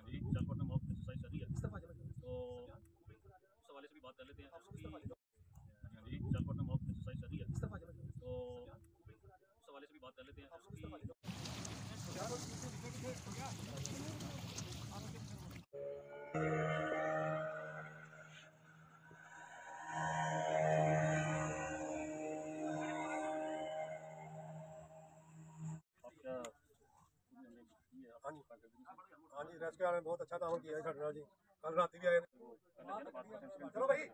जी सियालकोट में mob exercise चल रही है, तो उस हवाले से भी बात कर लेते हैं उसकी। जी सियालकोट में मॉब एक्सरसाइज चल रही है, तो उस हवाले से भी बात कर लेते हैं उसकी। हाँ जी रेस्क्यू वाले बहुत अच्छा काम किया है जी। कल रात भी आए। चलो भाई